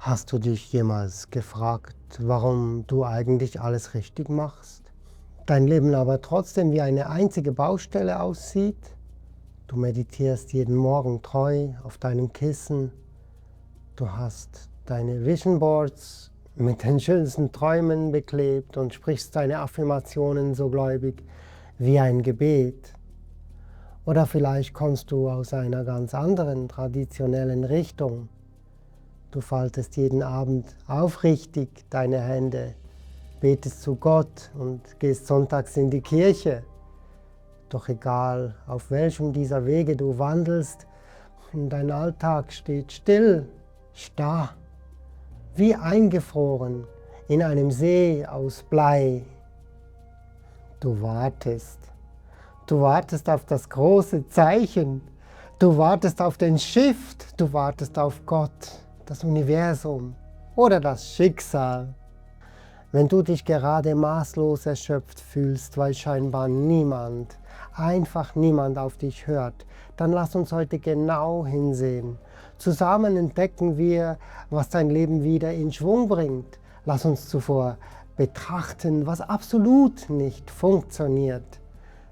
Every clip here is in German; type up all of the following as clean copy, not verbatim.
Hast du dich jemals gefragt, warum du eigentlich alles richtig machst? Dein Leben aber trotzdem wie eine einzige Baustelle aussieht? Du meditierst jeden Morgen treu auf deinem Kissen. Du hast deine Vision Boards mit den schönsten Träumen beklebt und sprichst deine Affirmationen so gläubig wie ein Gebet. Oder vielleicht kommst du aus einer ganz anderen traditionellen Richtung. Du faltest jeden Abend aufrichtig deine Hände, betest zu Gott und gehst sonntags in die Kirche. Doch egal, auf welchem dieser Wege du wandelst, dein Alltag steht still, starr, wie eingefroren in einem See aus Blei. Du wartest. Du wartest auf das große Zeichen. Du wartest auf den Shift. Du wartest auf Gott, das Universum oder das Schicksal. Wenn du dich gerade maßlos erschöpft fühlst, weil scheinbar niemand, einfach niemand auf dich hört, dann lass uns heute genau hinsehen. Zusammen entdecken wir, was dein Leben wieder in Schwung bringt. Lass uns zuvor betrachten, was absolut nicht funktioniert.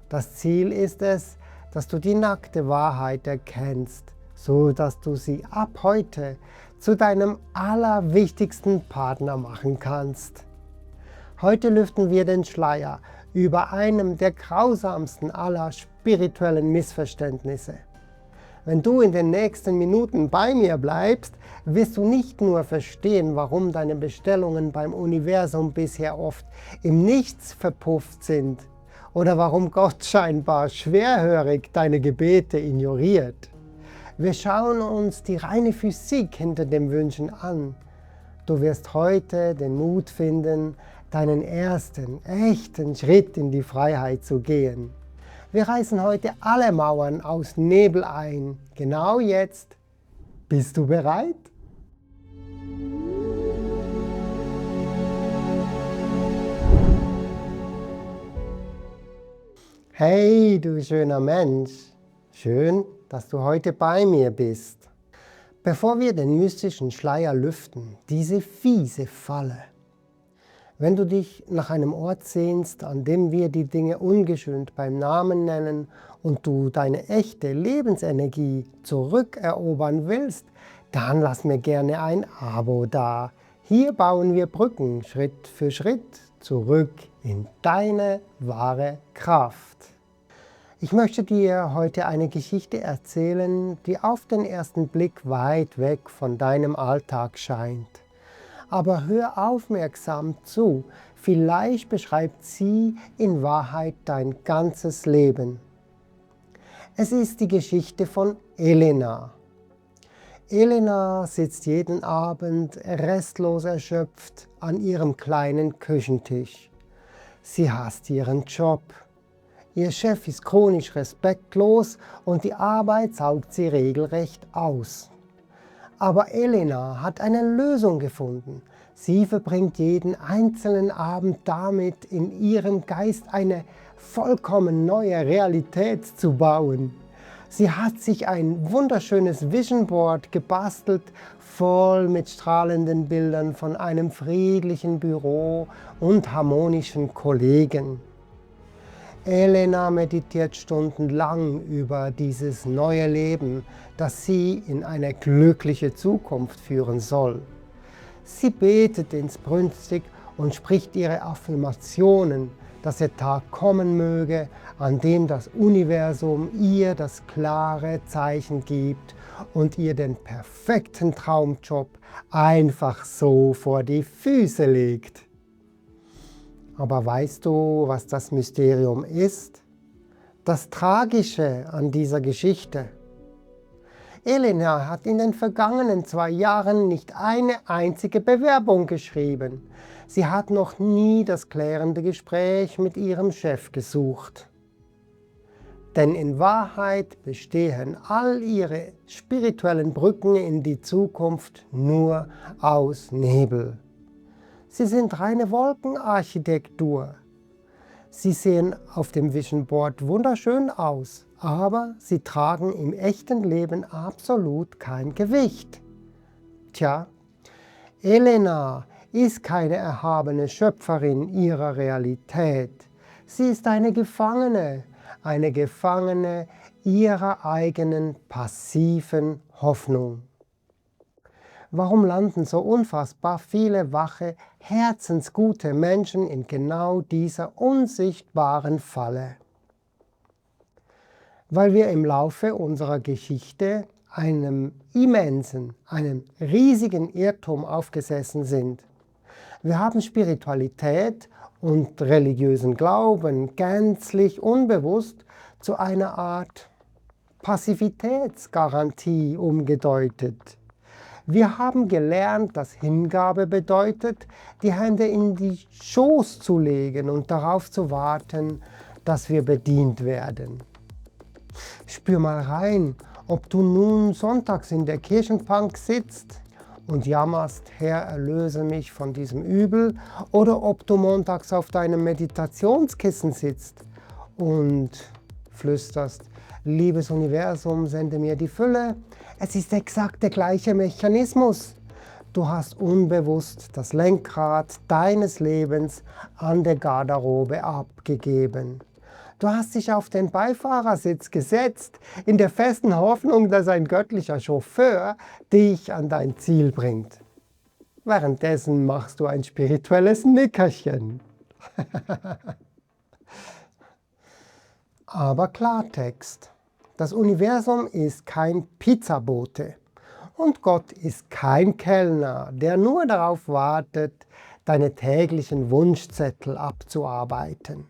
Das Ziel ist es, dass du die nackte Wahrheit erkennst, so dass du sie ab heute zu deinem allerwichtigsten Partner machen kannst. Heute lüften wir den Schleier über einem der grausamsten aller spirituellen Missverständnisse. Wenn du in den nächsten Minuten bei mir bleibst, wirst du nicht nur verstehen, warum deine Bestellungen beim Universum bisher oft im Nichts verpufft sind oder warum Gott scheinbar schwerhörig deine Gebete ignoriert. Wir schauen uns die reine Physik hinter den Wünschen an. Du wirst heute den Mut finden, deinen ersten, echten Schritt in die Freiheit zu gehen. Wir reißen heute alle Mauern aus Nebel ein. Genau jetzt. Bist du bereit? Hey, du schöner Mensch. Schön, dass du heute bei mir bist. Bevor wir den mystischen Schleier lüften, diese fiese Falle. Wenn du dich nach einem Ort sehnst, an dem wir die Dinge ungeschönt beim Namen nennen und du deine echte Lebensenergie zurückerobern willst, dann lass mir gerne ein Abo da. Hier bauen wir Brücken Schritt für Schritt zurück in deine wahre Kraft. Ich möchte dir heute eine Geschichte erzählen, die auf den ersten Blick weit weg von deinem Alltag scheint. Aber hör aufmerksam zu, vielleicht beschreibt sie in Wahrheit dein ganzes Leben. Es ist die Geschichte von Elena. Elena sitzt jeden Abend restlos erschöpft an ihrem kleinen Küchentisch. Sie hasst ihren Job. Ihr Chef ist chronisch respektlos und die Arbeit saugt sie regelrecht aus. Aber Elena hat eine Lösung gefunden. Sie verbringt jeden einzelnen Abend damit, in ihrem Geist eine vollkommen neue Realität zu bauen. Sie hat sich ein wunderschönes Vision Board gebastelt, voll mit strahlenden Bildern von einem friedlichen Büro und harmonischen Kollegen. Elena meditiert stundenlang über dieses neue Leben, das sie in eine glückliche Zukunft führen soll. Sie betet inbrünstig und spricht ihre Affirmationen, dass der Tag kommen möge, an dem das Universum ihr das klare Zeichen gibt und ihr den perfekten Traumjob einfach so vor die Füße legt. Aber weißt du, was das Mysterium ist? Das Tragische an dieser Geschichte. Elena hat in den vergangenen 2 Jahren nicht eine einzige Bewerbung geschrieben. Sie hat noch nie das klärende Gespräch mit ihrem Chef gesucht. Denn in Wahrheit bestehen all ihre spirituellen Brücken in die Zukunft nur aus Nebel. Sie sind reine Wolkenarchitektur. Sie sehen auf dem Vision Board wunderschön aus, aber sie tragen im echten Leben absolut kein Gewicht. Tja, Elena ist keine erhabene Schöpferin ihrer Realität. Sie ist eine Gefangene ihrer eigenen passiven Hoffnung. Warum landen so unfassbar viele wache, herzensgute Menschen in genau dieser unsichtbaren Falle? Weil wir im Laufe unserer Geschichte einem riesigen Irrtum aufgesessen sind. Wir haben Spiritualität und religiösen Glauben gänzlich unbewusst zu einer Art Passivitätsgarantie umgedeutet. Wir haben gelernt, dass Hingabe bedeutet, die Hände in die Schoß zu legen und darauf zu warten, dass wir bedient werden. Spür mal rein, ob du nun sonntags in der Kirchenbank sitzt und jammerst, Herr, erlöse mich von diesem Übel, oder ob du montags auf deinem Meditationskissen sitzt und flüsterst, liebes Universum, sende mir die Fülle. Es ist exakt der gleiche Mechanismus. Du hast unbewusst das Lenkrad deines Lebens an der Garderobe abgegeben. Du hast dich auf den Beifahrersitz gesetzt, in der festen Hoffnung, dass ein göttlicher Chauffeur dich an dein Ziel bringt. Währenddessen machst du ein spirituelles Nickerchen. Aber Klartext. Das Universum ist kein Pizzabote und Gott ist kein Kellner, der nur darauf wartet, deine täglichen Wunschzettel abzuarbeiten.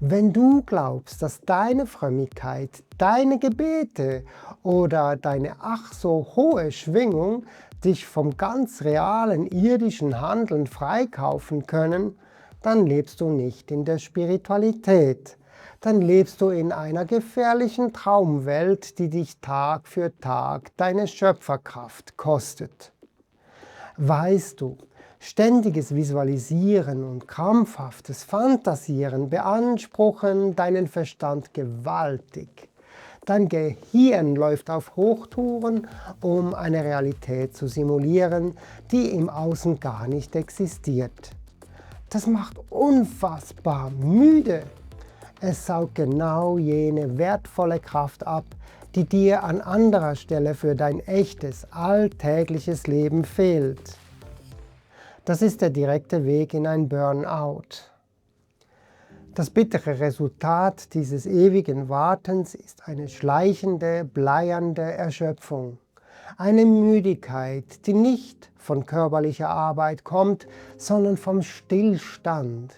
Wenn du glaubst, dass deine Frömmigkeit, deine Gebete oder deine ach so hohe Schwingung dich vom ganz realen irdischen Handeln freikaufen können, dann lebst du nicht in der Spiritualität. Dann lebst du in einer gefährlichen Traumwelt, die dich Tag für Tag deine Schöpferkraft kostet. Weißt du, ständiges Visualisieren und krampfhaftes Fantasieren beanspruchen deinen Verstand gewaltig. Dein Gehirn läuft auf Hochtouren, um eine Realität zu simulieren, die im Außen gar nicht existiert. Das macht unfassbar müde. Es saugt genau jene wertvolle Kraft ab, die dir an anderer Stelle für dein echtes, alltägliches Leben fehlt. Das ist der direkte Weg in ein Burnout. Das bittere Resultat dieses ewigen Wartens ist eine schleichende, bleiernde Erschöpfung. Eine Müdigkeit, die nicht von körperlicher Arbeit kommt, sondern vom Stillstand.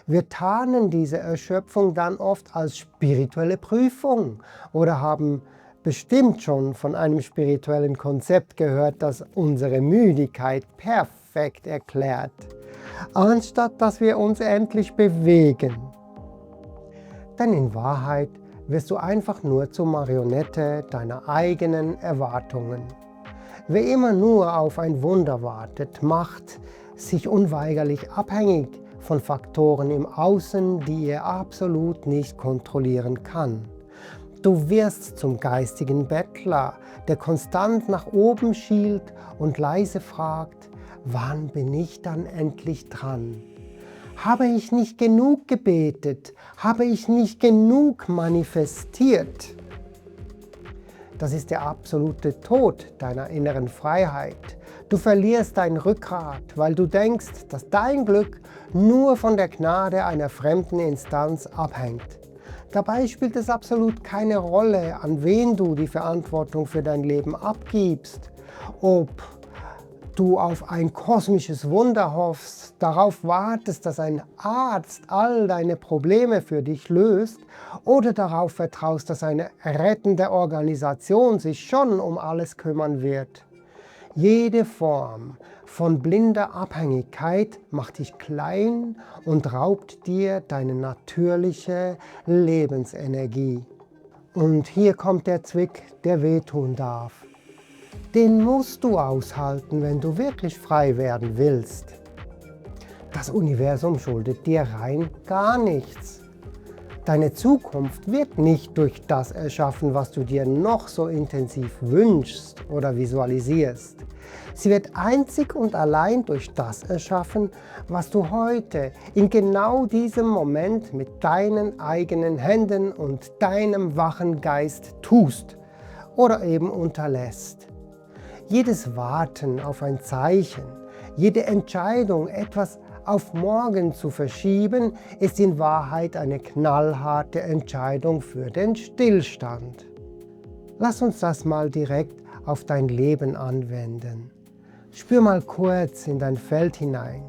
Wir tarnen diese Erschöpfung dann oft als spirituelle Prüfung oder haben bestimmt schon von einem spirituellen Konzept gehört, das unsere Müdigkeit perfekt erklärt, anstatt dass wir uns endlich bewegen. Denn in Wahrheit wirst du einfach nur zur Marionette deiner eigenen Erwartungen. Wer immer nur auf ein Wunder wartet, macht sich unweigerlich abhängig von Faktoren im Außen, die er absolut nicht kontrollieren kann. Du wirst zum geistigen Bettler, der konstant nach oben schielt und leise fragt, wann bin ich dann endlich dran? Habe ich nicht genug gebetet? Habe ich nicht genug manifestiert? Das ist der absolute Tod deiner inneren Freiheit. Du verlierst dein Rückgrat, weil du denkst, dass dein Glück nur von der Gnade einer fremden Instanz abhängt. Dabei spielt es absolut keine Rolle, an wen du die Verantwortung für dein Leben abgibst. Ob du auf ein kosmisches Wunder hoffst, darauf wartest, dass ein Arzt all deine Probleme für dich löst, oder darauf vertraust, dass eine rettende Organisation sich schon um alles kümmern wird. Jede Form von blinder Abhängigkeit macht dich klein und raubt dir deine natürliche Lebensenergie. Und hier kommt der Zwick, der wehtun darf. Den musst du aushalten, wenn du wirklich frei werden willst. Das Universum schuldet dir rein gar nichts. Deine Zukunft wird nicht durch das erschaffen, was du dir noch so intensiv wünschst oder visualisierst. Sie wird einzig und allein durch das erschaffen, was du heute in genau diesem Moment mit deinen eigenen Händen und deinem wachen Geist tust oder eben unterlässt. Jedes Warten auf ein Zeichen, jede Entscheidung, etwas auf morgen zu verschieben, ist in Wahrheit eine knallharte Entscheidung für den Stillstand. Lass uns das mal direkt auf dein Leben anwenden. Spür mal kurz in dein Feld hinein.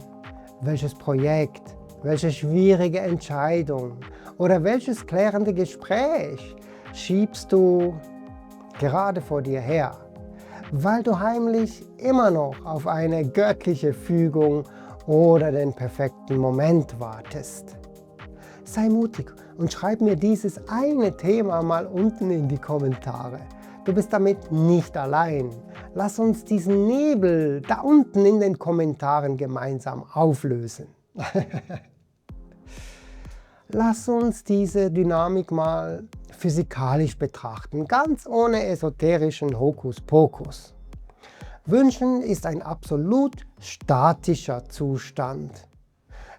Welches Projekt, welche schwierige Entscheidung oder welches klärende Gespräch schiebst du gerade vor dir her, weil du heimlich immer noch auf eine göttliche Fügung oder den perfekten Moment wartest. Sei mutig und schreib mir dieses eine Thema mal unten in die Kommentare. Du bist damit nicht allein. Lass uns diesen Nebel da unten in den Kommentaren gemeinsam auflösen. Lass uns diese Dynamik mal physikalisch betrachten, ganz ohne esoterischen Hokuspokus. Wünschen ist ein absolut statischer Zustand.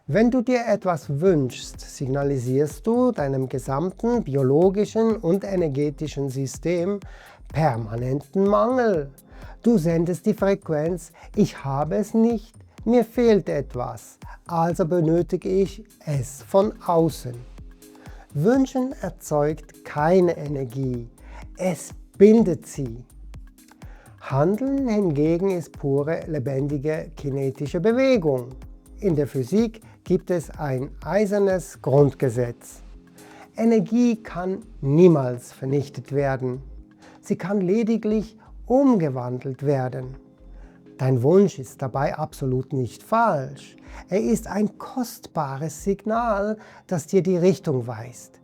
Wenn du dir etwas wünschst, signalisierst du deinem gesamten biologischen und energetischen System permanenten Mangel. Du sendest die Frequenz, ich habe es nicht, mir fehlt etwas, also benötige ich es von außen. Wünschen erzeugt keine Energie, es bindet sie. Handeln hingegen ist pure, lebendige, kinetische Bewegung. In der Physik gibt es ein eisernes Grundgesetz. Energie kann niemals vernichtet werden. Sie kann lediglich umgewandelt werden. Dein Wunsch ist dabei absolut nicht falsch. Er ist ein kostbares Signal, das dir die Richtung weist.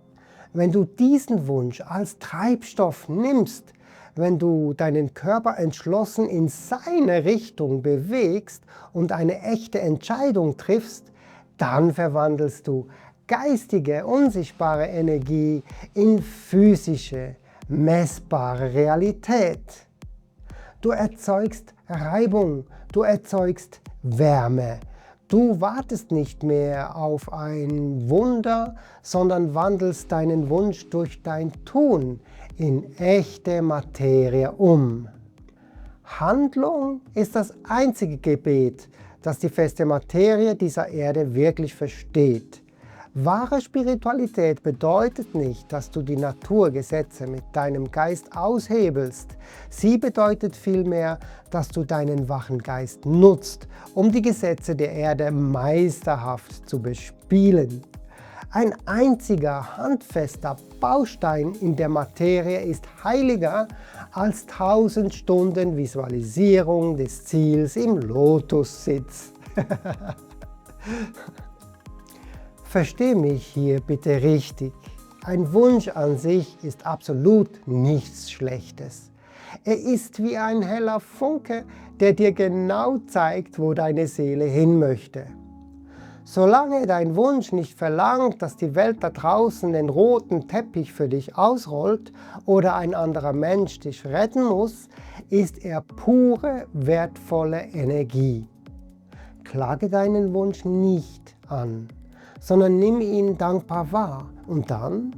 Wenn du diesen Wunsch als Treibstoff nimmst, wenn du deinen Körper entschlossen in seine Richtung bewegst und eine echte Entscheidung triffst, dann verwandelst du geistige, unsichtbare Energie in physische, messbare Realität. Du erzeugst Reibung, du erzeugst Wärme. Du wartest nicht mehr auf ein Wunder, sondern wandelst deinen Wunsch durch dein Tun in echte Materie um. Handlung ist das einzige Gebet, das die feste Materie dieser Erde wirklich versteht. Wahre Spiritualität bedeutet nicht, dass du die Naturgesetze mit deinem Geist aushebelst. Sie bedeutet vielmehr, dass du deinen wachen Geist nutzt, um die Gesetze der Erde meisterhaft zu bespielen. Ein einziger handfester Baustein in der Materie ist heiliger als 1000 Stunden Visualisierung des Ziels im Lotussitz. Versteh mich hier bitte richtig. Ein Wunsch an sich ist absolut nichts Schlechtes. Er ist wie ein heller Funke, der dir genau zeigt, wo deine Seele hin möchte. Solange dein Wunsch nicht verlangt, dass die Welt da draußen den roten Teppich für dich ausrollt oder ein anderer Mensch dich retten muss, ist er pure, wertvolle Energie. Klage deinen Wunsch nicht an, sondern nimm ihn dankbar wahr und dann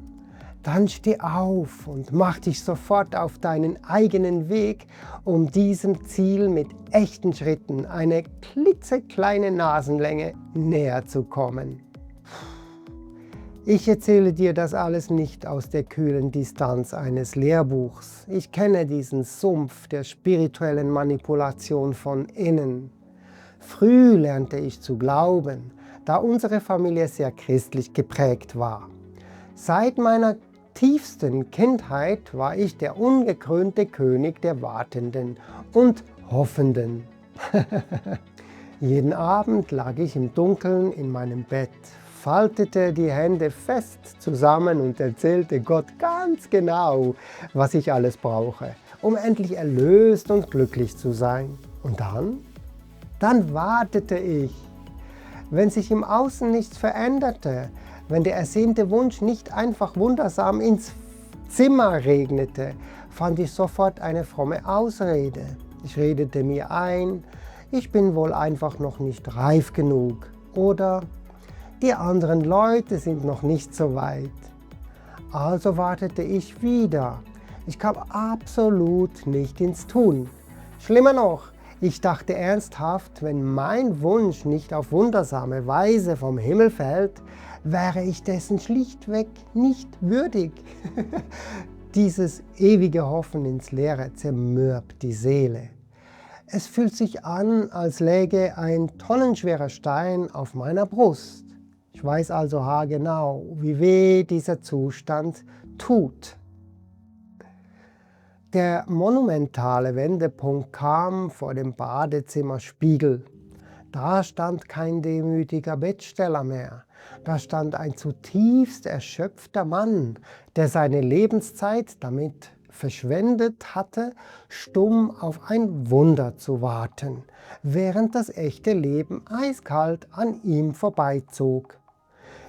steh auf und mach dich sofort auf deinen eigenen Weg, um diesem Ziel mit echten Schritten eine klitzekleine Nasenlänge näher zu kommen. Ich erzähle dir das alles nicht aus der kühlen Distanz eines Lehrbuchs. Ich kenne diesen Sumpf der spirituellen Manipulation von innen. Früh lernte ich zu glauben, da unsere Familie sehr christlich geprägt war. Seit meiner tiefsten Kindheit war ich der ungekrönte König der Wartenden und Hoffenden. Jeden Abend lag ich im Dunkeln in meinem Bett, faltete die Hände fest zusammen und erzählte Gott ganz genau, was ich alles brauche, um endlich erlöst und glücklich zu sein. Und dann wartete ich. Wenn sich im Außen nichts veränderte, Wenn der ersehnte Wunsch nicht einfach wundersam ins Zimmer regnete, fand ich sofort eine fromme Ausrede. Ich redete mir ein, ich bin wohl einfach noch nicht reif genug oder die anderen Leute sind noch nicht so weit. Also wartete ich wieder. Ich kam absolut nicht ins Tun. Schlimmer noch, ich dachte ernsthaft, wenn mein Wunsch nicht auf wundersame Weise vom Himmel fällt, wäre ich dessen schlichtweg nicht würdig. Dieses ewige Hoffen ins Leere zermürbt die Seele. Es fühlt sich an, als läge ein tonnenschwerer Stein auf meiner Brust. Ich weiß also haargenau, wie weh dieser Zustand tut. Der monumentale Wendepunkt kam vor dem Badezimmerspiegel. Da stand kein demütiger Bettsteller mehr. Da stand ein zutiefst erschöpfter Mann, der seine Lebenszeit damit verschwendet hatte, stumm auf ein Wunder zu warten, während das echte Leben eiskalt an ihm vorbeizog.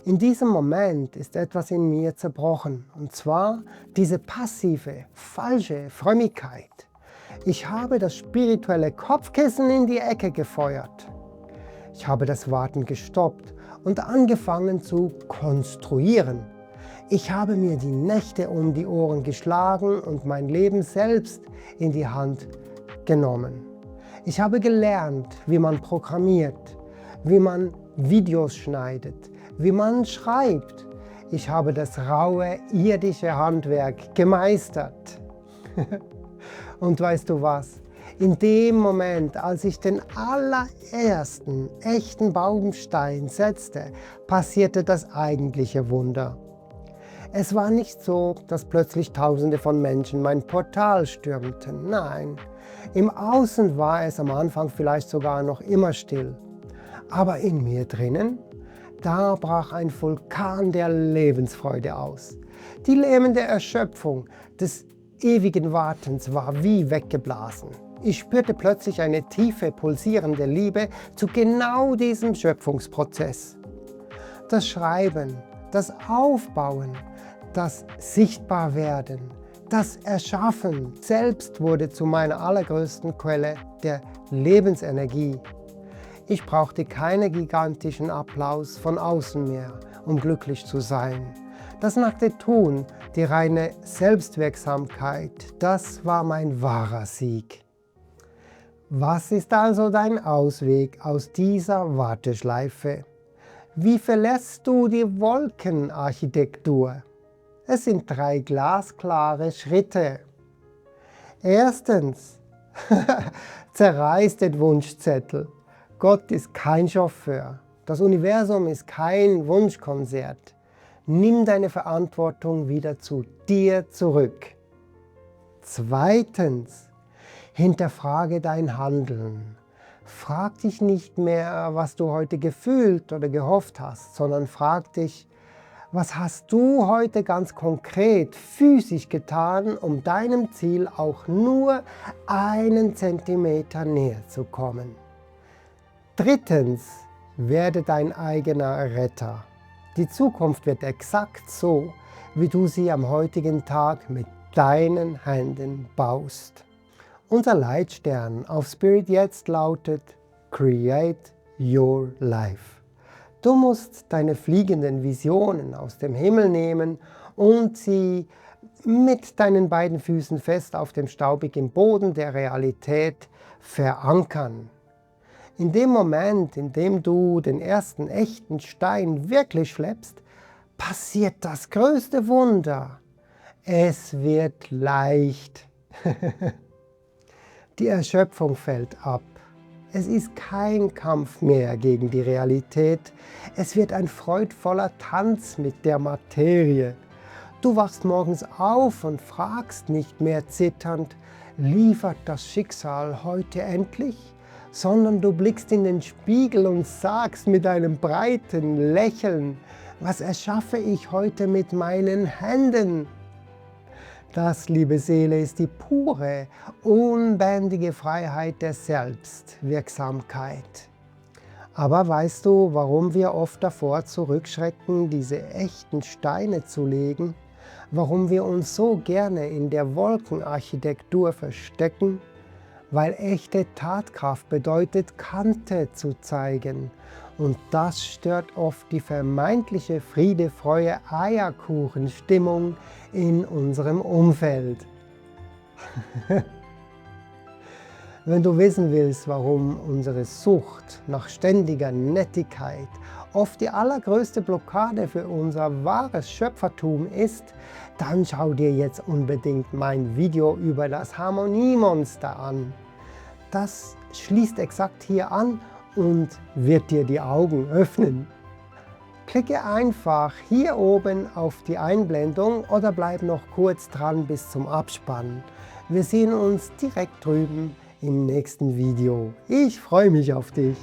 In diesem Moment ist etwas in mir zerbrochen, und zwar diese passive, falsche Frömmigkeit. Ich habe das spirituelle Kopfkissen in die Ecke gefeuert. Ich habe das Warten gestoppt und angefangen zu konstruieren. Ich habe mir die Nächte um die Ohren geschlagen und mein Leben selbst in die Hand genommen. Ich habe gelernt, wie man programmiert, wie man Videos schneidet, wie man schreibt. Ich habe das raue, irdische Handwerk gemeistert. Und weißt du was? In dem Moment, als ich den allerersten echten Baustein setzte, passierte das eigentliche Wunder. Es war nicht so, dass plötzlich Tausende von Menschen mein Portal stürmten. Nein, im Außen war es am Anfang vielleicht sogar noch immer still. Aber in mir drinnen, da brach ein Vulkan der Lebensfreude aus. Die lähmende Erschöpfung des ewigen Wartens war wie weggeblasen. Ich spürte plötzlich eine tiefe, pulsierende Liebe zu genau diesem Schöpfungsprozess. Das Schreiben, das Aufbauen, das Sichtbarwerden, das Erschaffen selbst wurde zu meiner allergrößten Quelle der Lebensenergie. Ich brauchte keinen gigantischen Applaus von außen mehr, um glücklich zu sein. Das nackte Tun, die reine Selbstwirksamkeit, das war mein wahrer Sieg. Was ist also dein Ausweg aus dieser Warteschleife? Wie verlässt du die Wolkenarchitektur? Es sind 3 glasklare Schritte. Erstens, zerreiß den Wunschzettel. Gott ist kein Chauffeur. Das Universum ist kein Wunschkonzert. Nimm deine Verantwortung wieder zu dir zurück. Zweitens, hinterfrage dein Handeln. Frag dich nicht mehr, was du heute gefühlt oder gehofft hast, sondern frag dich, was hast du heute ganz konkret physisch getan, um deinem Ziel auch nur 1 Zentimeter näher zu kommen. Drittens, werde dein eigener Retter. Die Zukunft wird exakt so, wie du sie am heutigen Tag mit deinen Händen baust. Unser Leitstern auf Spirit jetzt lautet Create Your Life. Du musst deine fliegenden Visionen aus dem Himmel nehmen und sie mit deinen beiden Füßen fest auf dem staubigen Boden der Realität verankern. In dem Moment, in dem du den ersten echten Stein wirklich schleppst, passiert das größte Wunder. Es wird leicht. Die Erschöpfung fällt ab. Es ist kein Kampf mehr gegen die Realität. Es wird ein freudvoller Tanz mit der Materie. Du wachst morgens auf und fragst nicht mehr zitternd, liefert das Schicksal heute endlich? Sondern du blickst in den Spiegel und sagst mit einem breiten Lächeln, was erschaffe ich heute mit meinen Händen? Das, liebe Seele, ist die pure, unbändige Freiheit der Selbstwirksamkeit. Aber weißt du, warum wir oft davor zurückschrecken, diese echten Steine zu legen? Warum wir uns so gerne in der Wolkenarchitektur verstecken? Weil echte Tatkraft bedeutet, Kante zu zeigen. Und das stört oft die vermeintliche Friede, Freude, Eierkuchen-Stimmung in unserem Umfeld. Wenn du wissen willst, warum unsere Sucht nach ständiger Nettigkeit oft die allergrößte Blockade für unser wahres Schöpfertum ist, dann schau dir jetzt unbedingt mein Video über das Harmoniemonster an. Das schließt exakt hier an und wird dir die Augen öffnen. Klicke einfach hier oben auf die Einblendung oder bleib noch kurz dran bis zum Abspann. Wir sehen uns direkt drüben im nächsten Video. Ich freue mich auf dich.